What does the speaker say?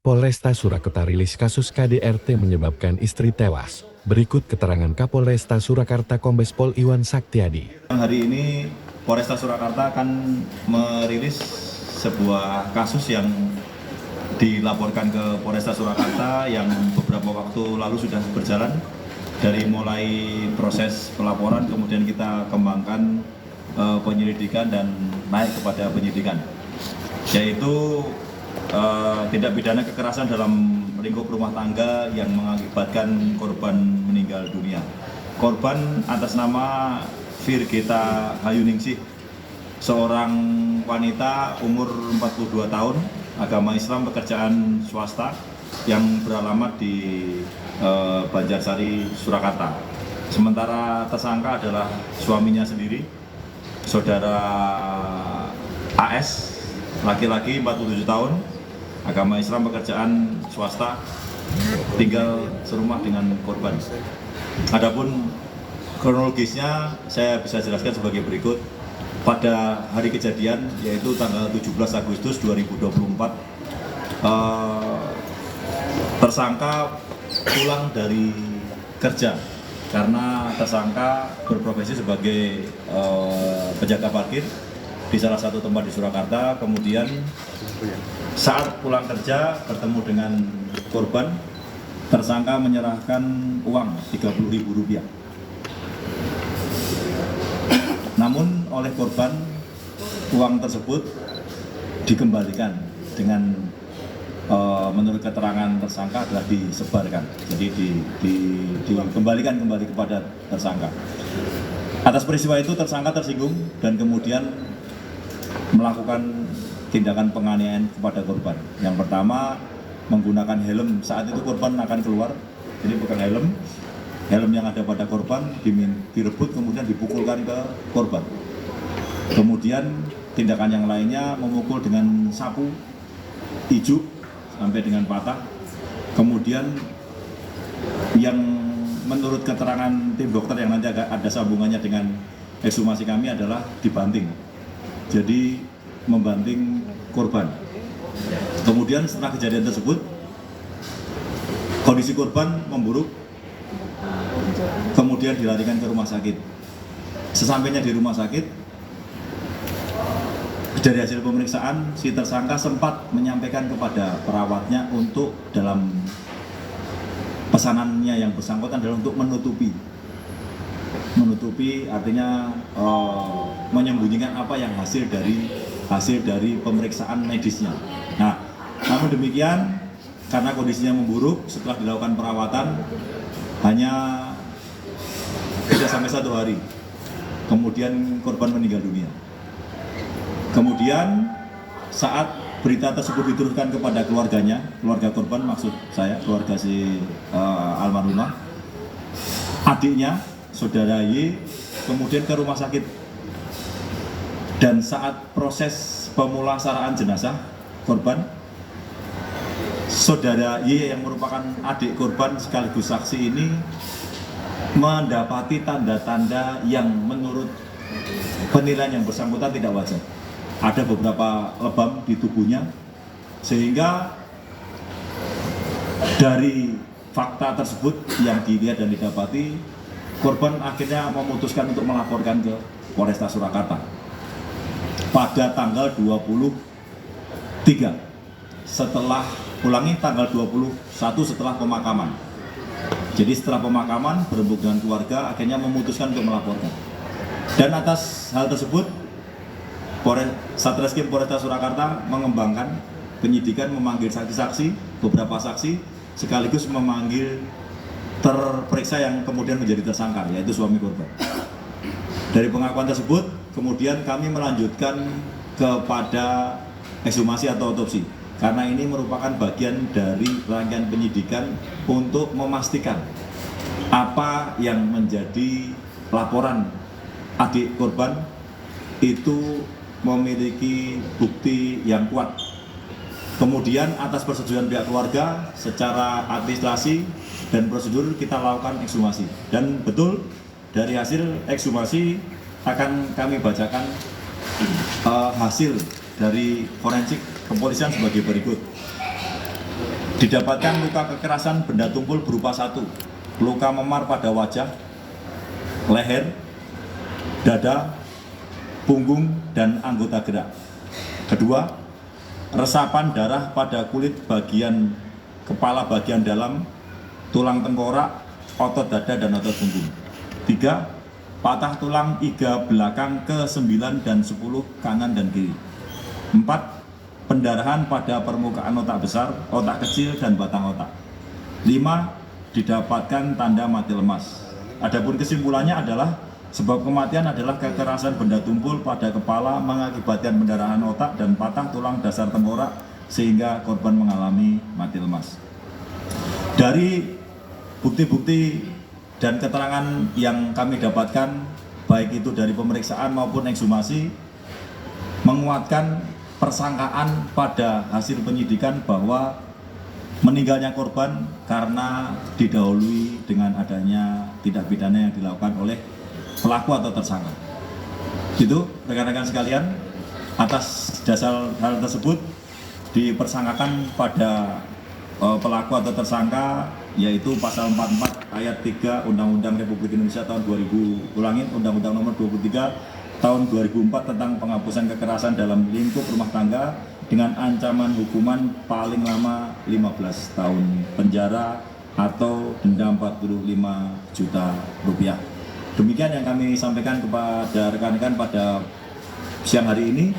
Polresta Surakarta rilis kasus KDRT menyebabkan istri tewas. Berikut keterangan Kapolresta Surakarta Kombes Pol Iwan Saktiadi. Hari ini Polresta Surakarta akan merilis sebuah kasus yang dilaporkan ke Polresta Surakarta yang beberapa waktu lalu sudah berjalan. Dari mulai proses pelaporan, kemudian kita kembangkan penyelidikan dan naik kepada penyidikan, yaitu tindak pidana kekerasan dalam lingkup rumah tangga yang mengakibatkan korban meninggal dunia. Korban atas nama Virgeta Hayuningsih, seorang wanita umur 42 tahun, agama Islam, pekerjaan swasta, yang beralamat di Banjarsari, Surakarta. Sementara tersangka adalah suaminya sendiri, saudara AS, laki-laki 47 tahun, agama Islam, pekerjaan swasta, tinggal serumah dengan korban. Adapun kronologisnya saya bisa jelaskan sebagai berikut. Pada hari kejadian, yaitu tanggal 17 Agustus 2024, tersangka pulang dari kerja karena tersangka berprofesi sebagai penjaga parkir di salah satu tempat di Surakarta. Kemudian saat pulang kerja bertemu dengan korban, tersangka menyerahkan uang Rp30.000. Namun oleh korban, uang tersebut dikembalikan dengan menurut keterangan tersangka adalah disebarkan, jadi dikembalikan kembali kepada tersangka. Atas peristiwa itu tersangka tersinggung dan kemudian melakukan tindakan penganiayaan kepada korban. Yang pertama, menggunakan helm. Saat itu korban akan keluar, jadi pegang helm yang ada pada korban direbut, kemudian dipukulkan ke korban. Kemudian tindakan yang lainnya memukul dengan sapu ijuk sampai dengan patah. Kemudian yang menurut keterangan tim dokter yang nanti ada sambungannya dengan ekshumasi kami adalah dibanting. Jadi membanting korban. Kemudian setelah kejadian tersebut, kondisi korban memburuk, kemudian dilarikan ke rumah sakit. Sesampainya di rumah sakit, dari hasil pemeriksaan, si tersangka sempat menyampaikan kepada perawatnya untuk dalam pesanannya yang bersangkutan adalah untuk menutupi artinya menyembunyikan apa yang hasil dari pemeriksaan medisnya. Nah, namun demikian karena kondisinya memburuk, setelah dilakukan perawatan hanya tidak sampai 1 hari, kemudian korban meninggal dunia. Kemudian saat berita tersebut diteruskan kepada keluarganya, keluarga korban maksud saya, keluarga si almarhumah, adiknya, saudara Y, kemudian ke rumah sakit. Dan saat proses pemulasaraan jenazah korban, saudara Y yang merupakan adik korban sekaligus saksi ini mendapati tanda-tanda yang menurut penilaian yang bersangkutan tidak wajar. Ada beberapa lebam di tubuhnya, sehingga dari fakta tersebut yang dilihat dan didapati, korban akhirnya memutuskan untuk melaporkan ke Polresta Surakarta pada tanggal 23 setelah tanggal 21 setelah pemakaman. Jadi setelah pemakaman berembuk dengan keluarga, akhirnya memutuskan untuk melaporkan. Dan atas hal tersebut Satreskrim Polresta Surakarta mengembangkan penyidikan, memanggil saksi-saksi, beberapa saksi, sekaligus memanggil terperiksa yang kemudian menjadi tersangka, yaitu suami korban. Dari pengakuan tersebut, kemudian kami melanjutkan kepada ekshumasi atau otopsi, karena ini merupakan bagian dari rangkaian penyidikan untuk memastikan apa yang menjadi laporan adik korban itu memiliki bukti yang kuat. Kemudian atas persetujuan pihak keluarga, secara administrasi dan prosedur kita lakukan ekshumasi. Dan betul, dari hasil ekshumasi akan kami bacakan hasil dari forensik kepolisian sebagai berikut. Didapatkan luka kekerasan benda tumpul berupa 1. Luka memar pada wajah, leher, dada, punggung, dan anggota gerak. Kedua, resapan darah pada kulit bagian kepala bagian dalam, tulang tengkorak, otot dada, dan otot punggung. 3. Patah tulang iga belakang ke-9 dan 10 kanan dan kiri. 4. Pendarahan pada permukaan otak besar, otak kecil, dan batang otak. 5. Didapatkan tanda mati lemas. Adapun kesimpulannya adalah sebab kematian adalah kekerasan benda tumpul pada kepala mengakibatkan pendarahan otak dan patah tulang dasar tengkorak sehingga korban mengalami mati lemas. Dari bukti-bukti dan keterangan yang kami dapatkan, baik itu dari pemeriksaan maupun ekshumasi, menguatkan persangkaan pada hasil penyidikan bahwa meninggalnya korban karena didahului dengan adanya tindak pidana yang dilakukan oleh pelaku atau tersangka. Gitu, rekan-rekan sekalian, atas dasar hal tersebut dipersangkakan pada pelaku atau tersangka, yaitu pasal 44 ayat 3 Undang-Undang Republik Indonesia tahun 2000, Undang-Undang Nomor 23 tahun 2004 tentang penghapusan kekerasan dalam lingkup rumah tangga dengan ancaman hukuman paling lama 15 tahun penjara atau denda 45 juta rupiah. Demikian yang kami sampaikan kepada rekan-rekan pada siang hari ini.